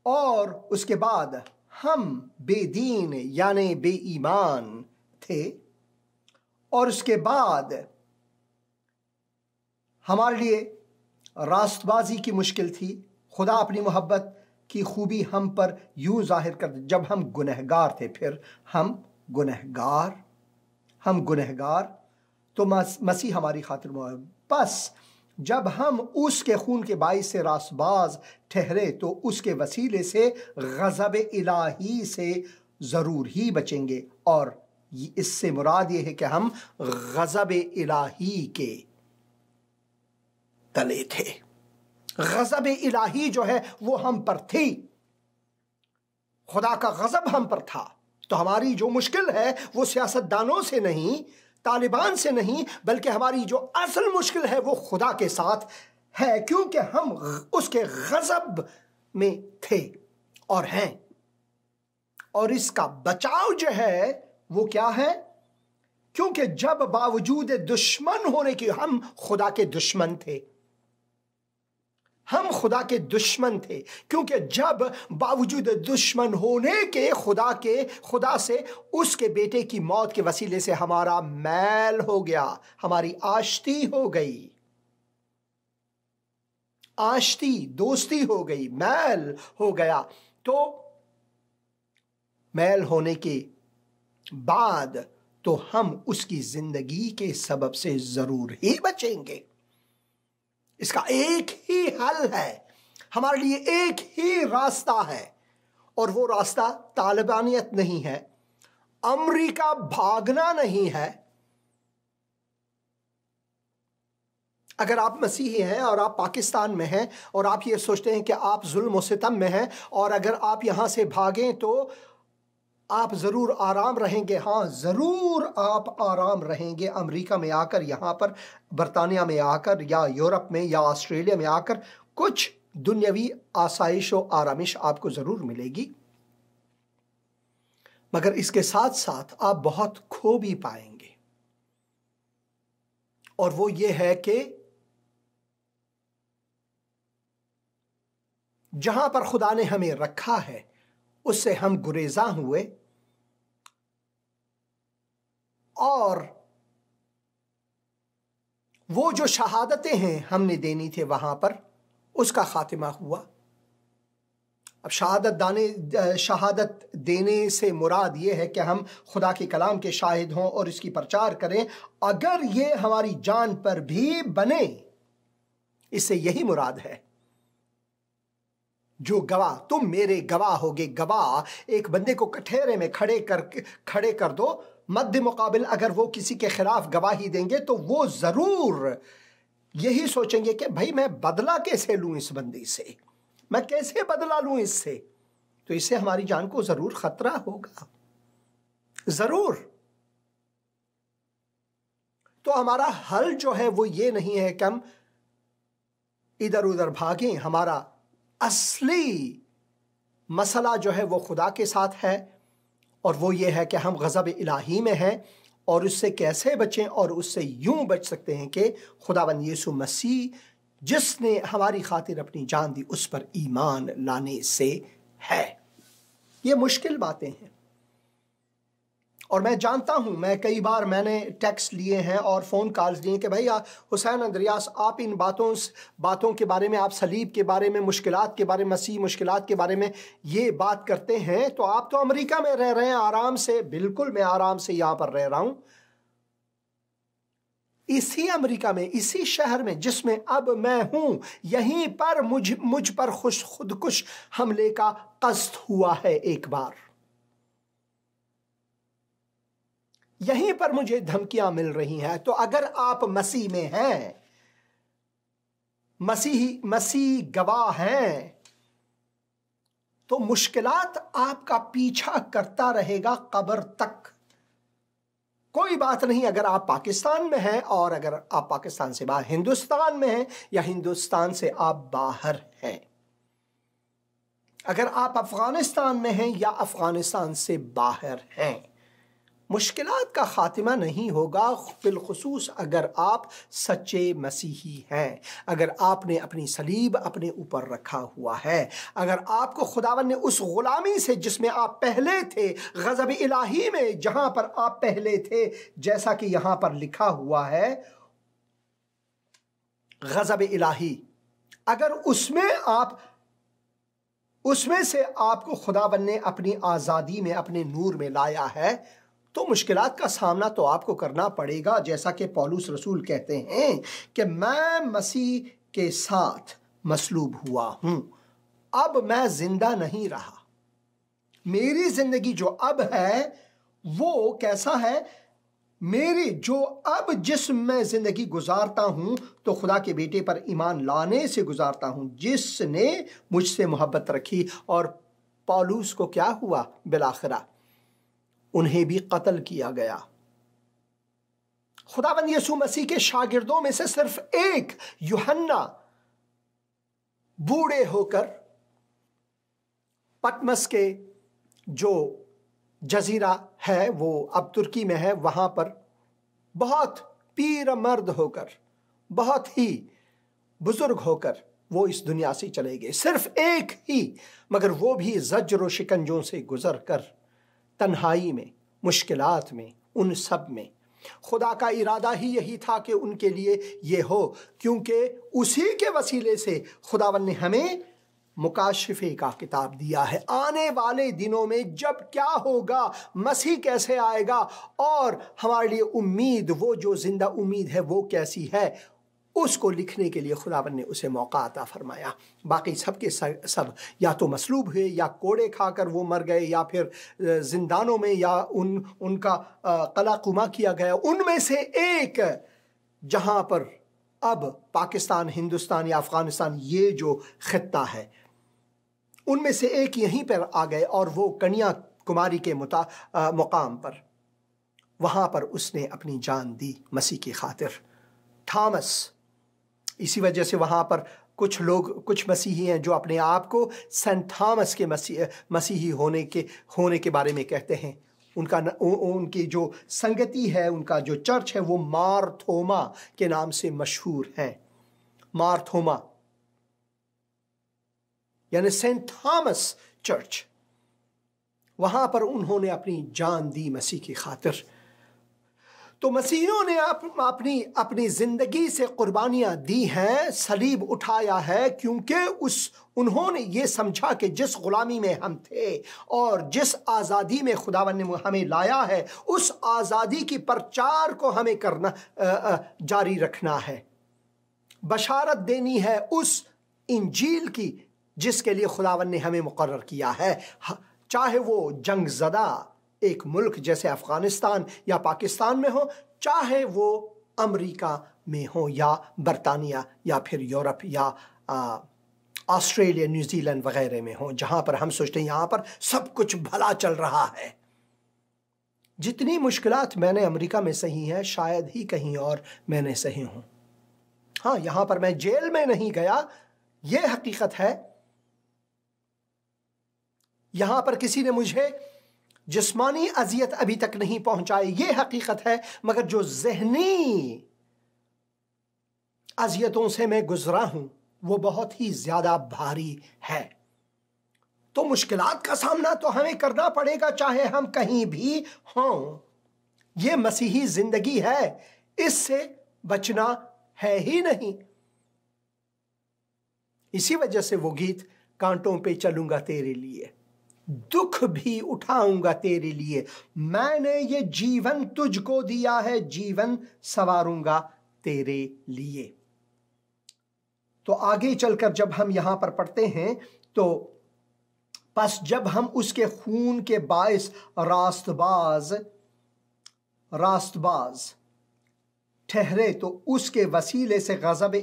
और उसके बाद हम बेदीन यानी बेईमान थे, और उसके बाद हमारे लिए रास्तबाजी की मुश्किल थी। खुदा अपनी मोहब्बत की खूबी हम पर यूं जाहिर कर, जब हम गुनहगार थे, फिर हम गुनहगार तो मसीह हमारी खातिर बस जब हम उसके खून के बाइस से रास्तबाज ठहरे तो उसके वसीले से गज़ब इलाही से ज़रूर ही बचेंगे। और इससे मुराद ये है कि हम गज़ब इलाही के तले थे। गज़ब इलाही जो है वो हम पर थी, खुदा का गज़ब हम पर था। तो हमारी जो मुश्किल है वो सियासतदानों से नहीं, तालिबान से नहीं, बल्कि हमारी जो असल मुश्किल है वो खुदा के साथ है, क्योंकि हम उसके गज़ब में थे और हैं। और इसका बचाव जो है वो क्या है? क्योंकि जब बावजूद दुश्मन होने के हम खुदा के दुश्मन थे, हम खुदा के दुश्मन थे, क्योंकि जब बावजूद दुश्मन होने के खुदा से उसके बेटे की मौत के वसीले से हमारा मैल हो गया, हमारी आश्ती हो गई, आश्ती दोस्ती हो गई, मैल हो गया। तो मैल होने के बाद तो हम उसकी जिंदगी के सबब से जरूर ही बचेंगे। इसका एक ही हल है, हमारे लिए एक ही रास्ता है, और वो रास्ता तालिबानियत नहीं है, अमेरिका भागना नहीं है। अगर आप मसीही हैं और आप पाकिस्तान में हैं और आप ये सोचते हैं कि आप जुल्म व सितम में हैं, और अगर आप यहाँ से भागें तो आप ज़रूर आराम रहेंगे, हाँ ज़रूर आप आराम रहेंगे। अमेरिका में आकर, यहाँ पर बरतानिया में आकर, या यूरोप में या ऑस्ट्रेलिया में आकर कुछ दुनियावी आसाइश और आरामिश आपको ज़रूर मिलेगी, मगर इसके साथ साथ आप बहुत खो भी पाएंगे। और वो ये है कि जहां पर खुदा ने हमें रखा है उससे हम गुरेजा हुए और वो जो शहादतें हैं हमने देनी थे वहां पर उसका खातिमा हुआ। अब शहादत देने से मुराद ये है कि हम खुदा के कलाम के शाहिद हों और इसकी प्रचार करें, अगर ये हमारी जान पर भी बने, इससे यही मुराद है। जो गवाह, तुम मेरे गवाह होगे। गवाह एक बंदे को कठेरे में खड़े कर दो, मध्य मुकाबिल अगर वो किसी के खिलाफ गवाही देंगे तो वो जरूर यही सोचेंगे कि भाई मैं बदला कैसे लूं इस बंदे से, मैं कैसे बदला लूं इससे। तो इससे हमारी जान को जरूर खतरा होगा, जरूर। तो हमारा हल जो है वो ये नहीं है कि हम इधर उधर भागें। हमारा असली मसला जो है वो खुदा के साथ है, और वो ये है कि हम गज़ब इलाही में हैं और उससे कैसे बचें। और उससे यूं बच सकते हैं कि खुदावंद यीशु मसीह जिसने हमारी खातिर अपनी जान दी उस पर ईमान लाने से है। ये मुश्किल बातें हैं और मैं जानता हूं, मैं कई बार मैंने टेक्स्ट लिए हैं और फ़ोन कॉल्स लिए कि भैया हुसैन अंद्रियास, आप इन बातों के बारे में, आप सलीब के बारे में, मुश्किलात के बारे में, मसीह मुश्किलात के बारे में ये बात करते हैं, तो आप तो अमेरिका में रह रहे हैं आराम से। बिल्कुल, मैं आराम से यहाँ पर रह रहा हूँ, इसी अमेरिका में, इसी शहर में जिसमें अब मैं हूँ, यहीं पर मुझ पर खुदकुश हमले का कस्द हुआ है एक बार। यहीं पर मुझे धमकियां मिल रही हैं। तो अगर आप मसीह में हैं, मसीह गवाह हैं, तो मुश्किलात आपका पीछा करता रहेगा कब्र तक। कोई बात नहीं अगर आप पाकिस्तान में हैं और अगर आप पाकिस्तान से बाहर हिंदुस्तान में हैं या हिंदुस्तान से आप बाहर हैं, अगर आप अफगानिस्तान में हैं या अफगानिस्तान से बाहर हैं, मुश्किलात का खातिमा नहीं होगा, बिलखुसूस अगर आप सच्चे मसीही हैं, अगर आपने अपनी सलीब अपने ऊपर रखा हुआ है, अगर आपको खुदावन ने उस गुलामी से जिसमें आप पहले थे, गज़ब इलाही में जहां पर आप पहले थे, जैसा कि यहां पर लिखा हुआ है गज़ब इलाही, अगर उसमें से आपको खुदावन ने अपनी आज़ादी में, अपने नूर में लाया है, तो मुश्किलात का सामना तो आपको करना पड़ेगा। जैसा कि पौलुस रसूल कहते हैं कि मैं मसीह के साथ मसलूब हुआ हूं, अब मैं जिंदा नहीं रहा, मेरी जिंदगी जो अब है वो कैसा है, मेरी जो अब जिसम में जिंदगी गुजारता हूं तो खुदा के बेटे पर ईमान लाने से गुजारता हूं जिसने मुझसे मोहब्बत रखी। और पौलुस को क्या हुआ, बिलाखिरा उन्हें भी कत्ल किया गया। खुदावंद यीशु मसीह के शागिर्दों में से सिर्फ एक यूहन्ना बूढ़े होकर पटमस के जो जजीरा है, वो अब तुर्की में है, वहां पर बहुत पीर मर्द होकर, बहुत ही बुजुर्ग होकर वो इस दुनिया से चले गए। सिर्फ एक ही, मगर वो भी ज़ज्र व शिकंजों से गुजर कर, तन्हाई में, मुश्किलात में, उन सब में खुदा का इरादा ही यही था कि उनके लिए ये हो, क्योंकि उसी के वसीले से खुदावन ने हमें मुकाशिफे का किताब दिया है। आने वाले दिनों में जब क्या होगा, मसीह कैसे आएगा और हमारे लिए उम्मीद, वो जो जिंदा उम्मीद है वो कैसी है, उसको लिखने के लिए खुदावन ने उसे मौका अता फरमाया। बाकी सब के सब या तो मसलूब हुए, या कोड़े खाकर वो मर गए, या फिर जिंदानों में, या उनका कलाकुमा किया गया। उनमें से एक, जहां पर अब पाकिस्तान, हिंदुस्तान या अफगानिस्तान, ये जो खित्ता है, उनमें से एक यहीं पर आ गए और वो कन्याकुमारी के मुकाम पर, वहां पर उसने अपनी जान दी मसीह की खातिर। थॉमस, इसी वजह से वहां पर कुछ लोग, कुछ मसीही हैं जो अपने आप को सेंट थॉमस के मसीही होने के बारे में कहते हैं। उनकी जो संगति है, उनका जो चर्च है, वो मार थोमा के नाम से मशहूर है। मार थोमा यानी सेंट थॉमस चर्च, वहां पर उन्होंने अपनी जान दी मसीह की खातिर। तो मसीहियों ने अपनी जिंदगी से कुर्बानियां दी हैं, सलीब उठाया है, क्योंकि उन्होंने ये समझा कि जिस गुलामी में हम थे और जिस आज़ादी में खुदावन ने हमें लाया है, उस आज़ादी की प्रचार को हमें करना जारी रखना है, बशारत देनी है उस इंजील की जिसके लिए खुदावन ने हमें मुकर्रर किया है। चाहे वो जंगज़दा एक मुल्क जैसे अफगानिस्तान या पाकिस्तान में हो, चाहे वो अमेरिका में हो या बरतानिया या फिर यूरोप या ऑस्ट्रेलिया, न्यूजीलैंड वगैरह में हो, जहां पर हम सोचते हैं यहां पर सब कुछ भला चल रहा है। जितनी मुश्किलात मैंने अमेरिका में सही हैं, शायद ही कहीं और मैंने सही हूं। हाँ, यहां पर मैं जेल में नहीं गया, यह हकीकत है। यहां पर किसी ने मुझे जिस्मानी अजियत अभी तक नहीं पहुंचाई, यह हकीकत है, मगर जो ज़हनी अजियतों से मैं गुजरा हूं वो बहुत ही ज्यादा भारी है। तो मुश्किलात का सामना तो हमें करना पड़ेगा, चाहे हम कहीं भी हों। यह मसीही जिंदगी है, इससे बचना है ही नहीं। इसी वजह से वो गीत, कांटों पे चलूंगा तेरे लिए, दुख भी उठाऊंगा तेरे लिए, मैंने ये जीवन तुझको दिया है, जीवन सवारूंगा तेरे लिए। तो आगे चलकर जब हम यहां पर पढ़ते हैं, तो बस जब हम उसके खून के बाइस रास्तबाज ठहरे, तो उसके वसीले से गज़ब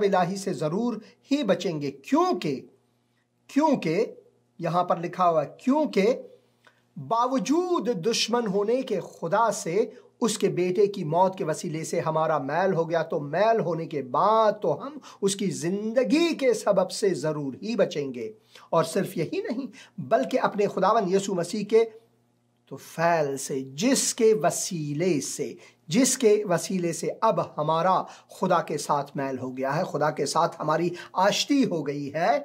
इलाही से जरूर ही बचेंगे। क्योंकि यहां पर लिखा हुआ है, क्योंकि बावजूद दुश्मन होने के खुदा से उसके बेटे की मौत के वसीले से हमारा मैल हो गया, तो मैल होने के बाद तो हम उसकी जिंदगी के सबब से जरूर ही बचेंगे। और सिर्फ यही नहीं, बल्कि अपने खुदावन यीशु मसीह के तो फैल से, जिसके वसीले से अब हमारा खुदा के साथ मैल हो गया है, खुदा के साथ हमारी आश्ती हो गया,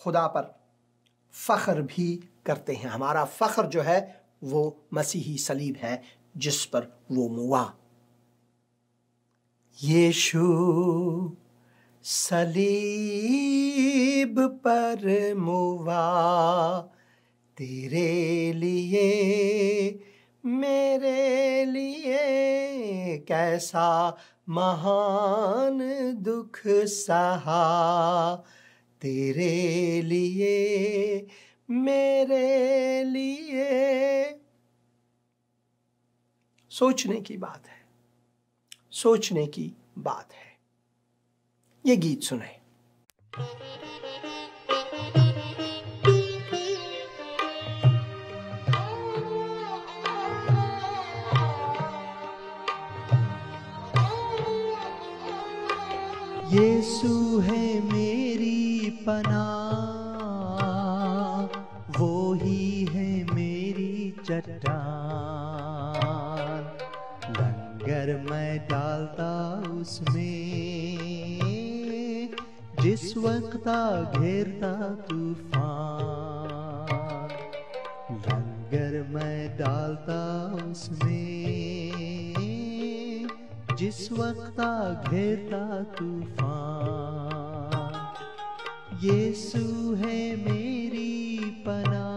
खुदा पर फख्र भी करते हैं। हमारा फख्र जो है वो मसीही सलीब है जिस पर वो मुआ। यीशु सलीब पर मुआ, तेरे लिए मेरे लिए कैसा महान दुख सहा, तेरे लिए मेरे लिए। सोचने की बात है, सोचने की बात है। ये गीत सुने।
यीशु है मेरी पनाह, वो ही है मेरी चट्टान, लंगर मैं डालता उसमें जिस वक्त घेरता तूफान, लंगर मैं डालता उसमें जिस वक्त घेरता तूफान, यीशु है मेरी पनाह।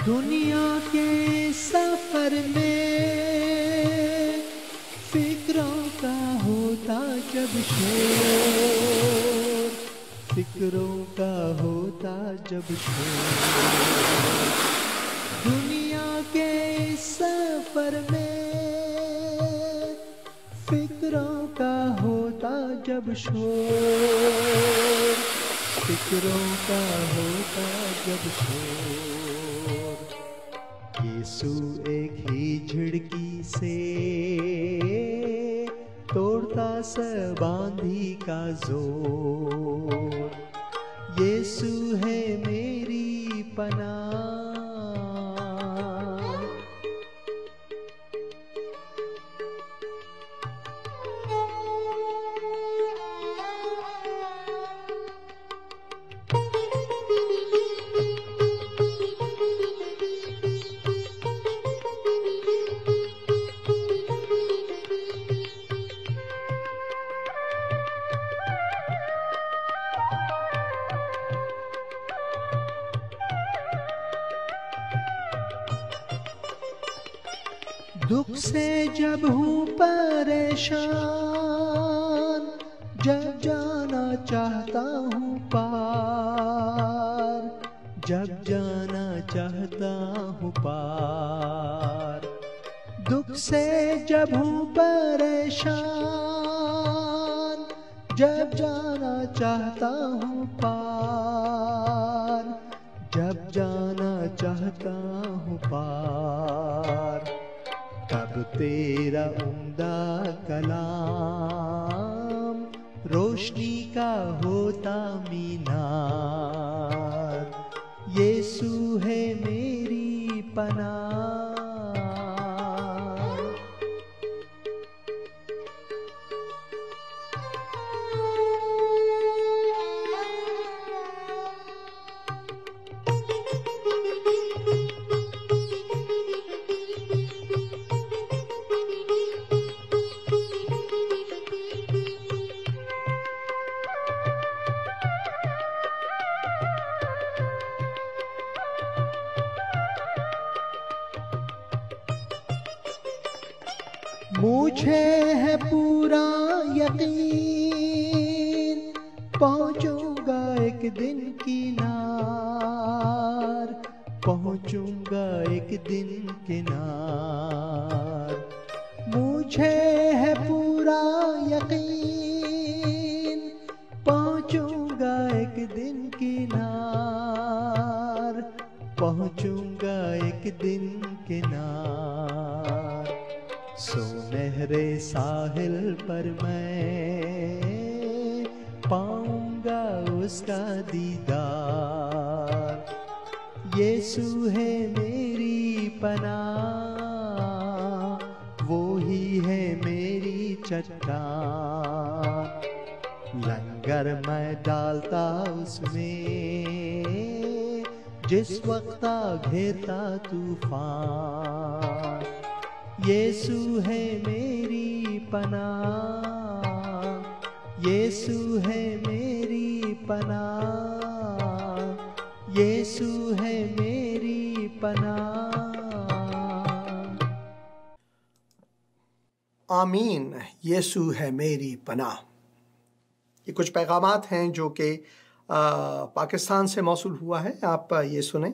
दुनिया के सफर में फिक्रों का होता जब शोर, फिक्रों का होता जब शोर, दुनिया के सफर में
फिक्रों का होता जब शोर, फिक्रों का होता जब शोर, यीशु एक ही झिड़की से तोड़ता सब आंधी का जोर। यीशु है मेरी पनाह, दुख से जब हूँ परेशान, जब जाना चाहता हूँ पार, जब जाना चाहता हूँ पार। दुख से जब हूँ परेशान, जब जाना चाहता हूँ पार, जब जाना चाहता हूँ पार, तब तेरा उम्दा कलाम रोशनी का होता मीनार। यीशु है मेरी पनाह। मुझे है पूरा यकीन, पहुंचूंगा एक दिन किनार, पहुंचूंगा एक दिन किनार। मुझे है पूरा यकीन, पहुंचूंगा एक दिन किनार, पहुंचूंगा एक दिन किनार। सुनहरे साहिल पर मैं पाऊंगा उसका दीदार। यीशु है मेरी पनाह, वो ही है मेरी चट्टान। लंगर मैं डालता उसमें जिस वक्त घेरता तूफान। यीशु है मेरी पनाह, यीशु है मेरी पनाह, यीशु है मेरी पनाह। आमीन। यीशु है मेरी पनाह। ये कुछ पैगामात हैं जो कि पाकिस्तान से मौसूल हुआ है, आप ये सुने।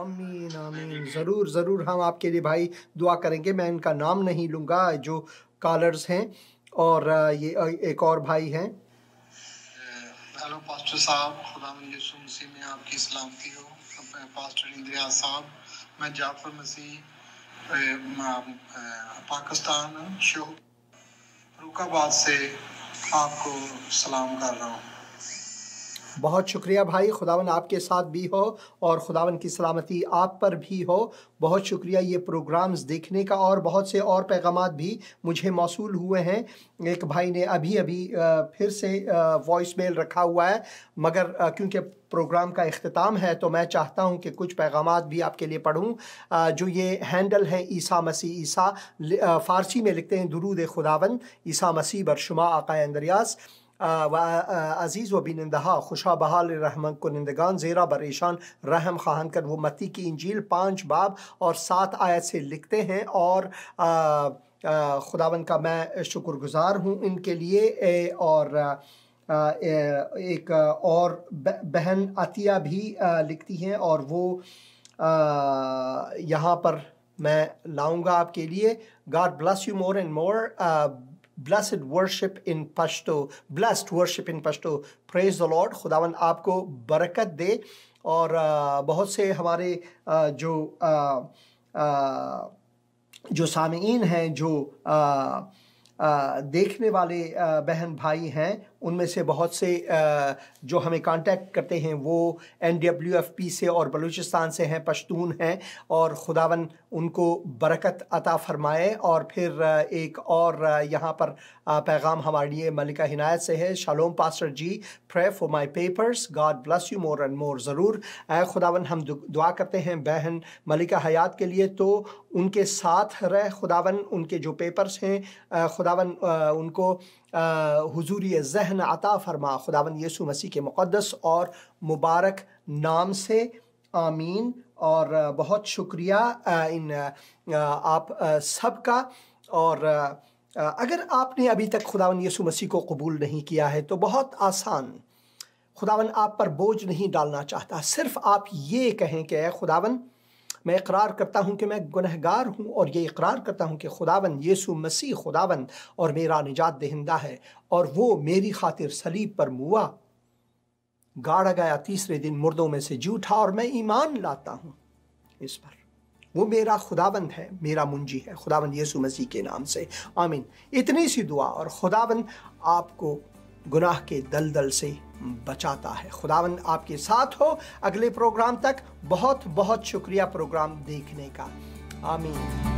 आमीन आमीन। ज़रूर ज़रूर हम आपके लिए भाई दुआ करेंगे। मैं इनका नाम नहीं लूँगा जो कॉलर्स हैं, और ये एक और भाई हैं।
हेलो पास्टर साहब, खुदा यीशु मसीह में आपकी सलामती हो। पास्टर इंद्रिया साहब, मैं जाफर मसीह पाकिस्तान फरुखाबाद से आपको सलाम कर रहा हूँ।
बहुत शुक्रिया भाई, खुदावन आपके साथ भी हो और खुदावन की सलामती आप पर भी हो। बहुत शुक्रिया ये प्रोग्राम्स देखने का, और बहुत से और पैगामात भी मुझे मौसूल हुए हैं। एक भाई ने अभी फिर से वॉइस मेल रखा हुआ है, मगर क्योंकि प्रोग्राम का इख्तिताम है तो मैं चाहता हूं कि कुछ पैगामात भी आपके लिए पढ़ूं। जो ये हैंडल है ईसा मसीह ईसा, फ़ारसी में लिखते हैं दुरूद खुदावन ईसा मसीह बरशुमा आका अंदरियास। अज़ीज़ व बिनंदहा खुशा बहाल रहमन कुनिंदगान ज़ेरा बरेशान रहम खान कर। वो मत्ती की इंजील 5 बाब और 7 आयत से लिखते हैं और खुदावन का मैं शुक्रगुजार हूँ इनके लिए। और एक और बहन अतिया भी लिखती हैं और वो यहाँ पर मैं लाऊंगा आपके लिए। God bless you more and more. Blessed worship in Pashto. Blessed worship in Pashto. Praise the Lord. खुदावन आपको बरकत दे। और बहुत से हमारे जो सामीईन हैं, जो देखने वाले बहन भाई हैं, उनमें से बहुत से जो हमें कांटेक्ट करते हैं वो NWFP से और बलूचिस्तान से हैं, पश्तून हैं। और खुदावन उनको बरकत अता फरमाए। और फिर एक और यहाँ पर पैगाम हमारे लिए मलिका हिनायत से है। शालोम pastor ji, pray for my papers, God bless you more and more. ज़रूर खुदावन हम दुआ करते हैं बहन मलिका हयात के लिए, तो उनके साथ रह खुदावन। उनके जो पेपर्स हैं खुदावन उनको हुजूरी ज़हन अता फरमा खुदावन यीशु मसीह के मुक़द्दस और मुबारक नाम से, आमीन। और बहुत शुक्रिया इन आप सबका। और अगर आपने अभी तक खुदावन यीशु मसीह को कबूल नहीं किया है तो बहुत आसान, खुदावन आप पर बोझ नहीं डालना चाहता। सिर्फ आप ये कहें कि ऐ खुदावन, मैं इकरार करता हूँ कि मैं गुनहगार हूँ और ये इकरार करता हूँ कि खुदावन यीशु मसीह खुदावन और मेरा निजात दहिंदा है, और वो मेरी खातिर सलीब पर मुआ, गाड़ा गया, तीसरे दिन मुर्दों में से जी उठा, और मैं ईमान लाता हूँ इस पर। वो मेरा खुदावंद है, मेरा मुंजी है, खुदावंद यीशु मसीह के नाम से, आमीन। इतनी सी दुआ, और खुदावंद आपको गुनाह के दलदल से बचाता है। खुदावंद आपके साथ हो अगले प्रोग्राम तक। बहुत बहुत शुक्रिया प्रोग्राम देखने का, आमीन।